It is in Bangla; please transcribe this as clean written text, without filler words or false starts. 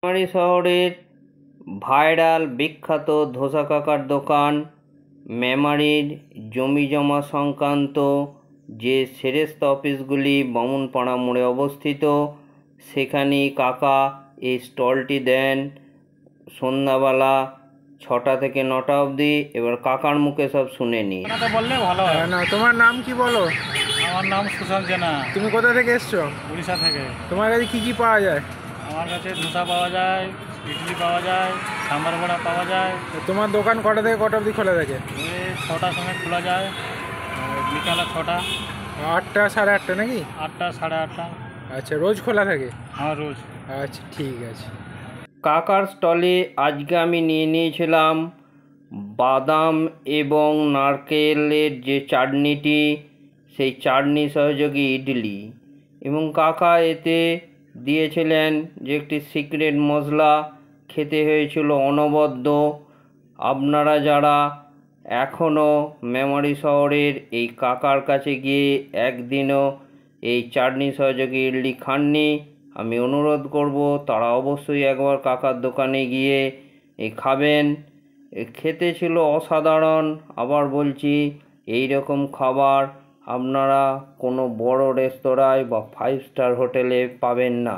মেমারি শহরের ভাইরাল বিখ্যাত ধোসা কাকার দোকান মেমারির জমিজমা সংক্রান্ত যে সেরেস্তা অফিসগুলি বামুনপাড়া মোড়ে অবস্থিত, সেখানেই কাকা এই স্টলটি দেন সন্ধ্যাবেলা 6টা থেকে 9টা অবধি। এবার কাকার মুখে সব শুনে নি। বললে ভালো হয়। না, তোমার নাম কি বলো? আমার নাম সুশান্ত জেনা। তুমি কোথা থেকে এসছো? উড়িষ্যা থেকে। তোমার কাছে কি কি পাওয়া যায়? আমার কাছে ধোসা পাওয়া যায়, ইডলি পাওয়া যায়, সাম্বার বড়া পাওয়া যায়। তোমার দোকান কটা থেকে কটা অবধি খোলা থাকে? 6টার সময় খোলা যায়, বিকালে 6টা। 8টা, 8:30 নাকি? 8টা, 8:30। আচ্ছা, রোজ খোলা থাকে? আমার রোজ। আচ্ছা, ঠিক আছে। কাকার স্টলে আজকে আমি নিয়ে নিয়েছিলাম বাদাম এবং নারকেলের যে চাটনিটি, সেই চাটনি সহযোগী ইডলি, এবং কাকা এতে দিয়েছিলেন যে একটি সিক্রেট মশলা। খেতে হয়েছিল অনবদ্য। আপনারা যারা এখনও মেমারি শহরের এই কাকার কাছে গিয়ে একদিনও এই চাটনি সহযোগী ইডলি খাননি, আমি অনুরোধ করব তারা অবশ্যই একবার কাকার দোকানে গিয়ে খাবেন। খেতে ছিল অসাধারণ। আবার বলছি, এই রকম খাবার আপনারা কোনো বড় রেস্তোরাঁয় বা 5 স্টার হোটেলে পাবেন না।